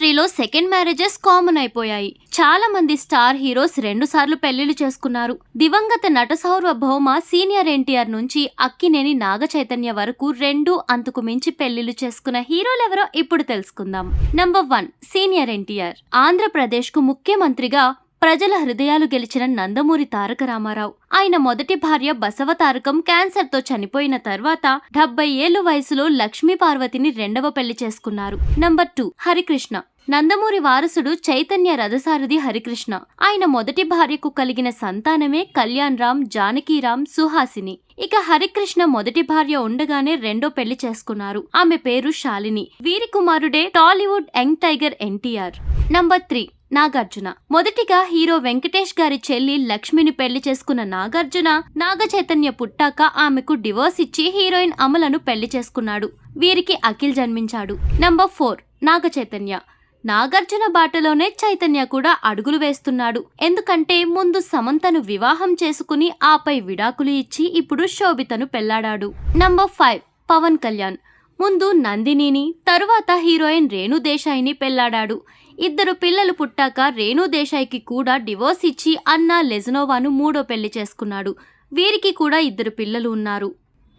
ఇండస్ట్రీలో second marriages common అయిపోయాయి. చాలా మంది స్టార్ హీరోస్ 2 సార్లు పెళ్లిళ్లు చేసుకున్నారు. దివంగత నట సార్వభౌమ సీనియర్ ఎన్టీఆర్ నుంచి అక్కినేని నాగ చైతన్య వరకు 2 అంతకు మించి పెళ్లిళ్లు చేసుకున్న హీరోలెవరో ఇప్పుడు తెలుసుకుందాం. Number 1 senior NTR. ఆంధ్రప్రదేశ్ కు ముఖ్యమంత్రిగా ప్రజల హృదయాలు గెలిచిన నందమూరి తారక రామారావు. ఆయన మొదటి భార్య బసవ తారకం క్యాన్సర్ తో చనిపోయిన తర్వాత 70 ఏళ్ల వయసులో లక్ష్మీ పార్వతిని 2వ పెళ్లి చేసుకున్నారు. నంబర్ 2 హరికృష్ణ. నందమూరి వారసుడు చైతన్య రథసారథి హరికృష్ణ. ఆయన మొదటి భార్యకు కలిగిన సంతానమే కళ్యాణ్ రామ్, జానకీరామ్, సుహాసిని. ఇక హరికృష్ణ మొదటి భార్య ఉండగానే 2వ పెళ్లి చేసుకున్నారు. ఆమె పేరు శాలిని. వీరి కుమారుడే Tollywood young tiger NTR. Number 3 Nagarjuna. మొదటిగా హీరో వెంకటేష్ గారి చెల్లి లక్ష్మిని పెళ్లి చేసుకున్న నాగార్జున నాగ చైతన్య పుట్టాక ఆమెకు డివోర్స్ ఇచ్చి హీరోయిన్ అమలను పెళ్లి చేసుకున్నాడు. వీరికి అఖిల్ జన్మించాడు. నంబర్ 4 నాగ చైతన్య. నాగార్జున బాటలోనే చైతన్య కూడా అడుగులు వేస్తున్నాడు. ఎందుకంటే ముందు సమంతను వివాహం చేసుకుని ఆపై విడాకులు ఇచ్చి ఇప్పుడు శోభితను పెళ్లాడాడు. నంబర్ 5 పవన్ కళ్యాణ్. ముందు నందినిని, తరువాత హీరోయిన్ రేణు దేశాయిని పెళ్లాడాడు. 2 పిల్లలు పుట్టాక రేణు దేశాయికి కూడా డివోర్స్ ఇచ్చి అన్నా లెజనోవాను 3వ పెళ్లి చేసుకున్నాడు. వీరికి కూడా 2 పిల్లలు ఉన్నారు.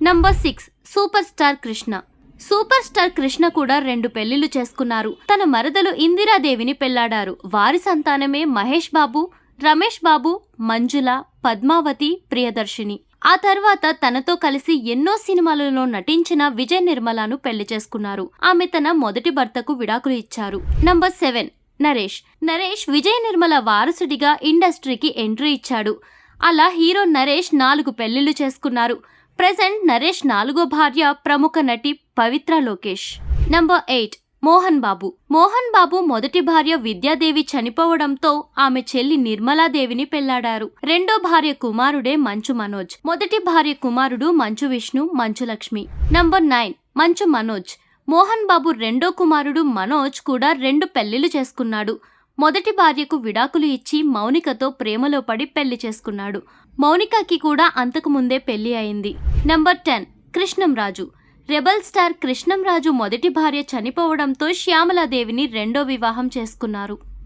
Number 6 super star Krishna. Super star Krishna కూడా 2 పెళ్లిళ్లు చేసుకున్నారు. తన మరదలు ఇందిరాదేవిని పెళ్లాడారు. వారి సంతానమే మహేష్ బాబు, రమేష్ బాబు, మంజుల, పద్మావతి, ప్రియదర్శిని. ఆ తర్వాత తనతో కలిసి ఎన్నో సినిమాలలో నటించిన విజయ్ నిర్మలను పెళ్లి చేసుకున్నారు. ఆమె తన మొదటి భర్తకు విడాకులు ఇచ్చారు. నంబర్ 7 నరేష్. నరేష్ విజయ్ నిర్మల వారసుడిగా ఇండస్ట్రీకి ఎంట్రీ ఇచ్చాడు. అలా హీరో నరేష్ 4 పెళ్లిళ్లు చేసుకున్నారు. ప్రెజెంట్ నరేష్ 4వ భార్య ప్రముఖ నటి పవిత్ర లోకేష్. నంబర్ 8 మోహన్ బాబు. మోహన్ బాబు మొదటి భార్య విద్యాదేవి చనిపోవడంతో ఆమె చెల్లి నిర్మలాదేవిని పెళ్లాడారు. 2వ భార్య కుమారుడే మంచు మనోజ్. మొదటి భార్య కుమారుడు మంచు విష్ణు, మంచు లక్ష్మి. నంబర్ 9 మంచు మనోజ్. మోహన్ బాబు 2వ కుమారుడు మనోజ్ కూడా 2 పెళ్లిళ్లు చేసుకున్నాడు. మొదటి భార్యకు విడాకులు ఇచ్చి మౌనికతో ప్రేమలో పడి పెళ్లి చేసుకున్నాడు. మౌనికకి కూడా అంతకు ముందే పెళ్లి అయింది. Number 10 Krishnamraju. Rebel star Krishnamraju మొదటి భార్య చనిపోవడంతో శ్యామలాదేవిని 2వ వివాహం చేసుకున్నారు.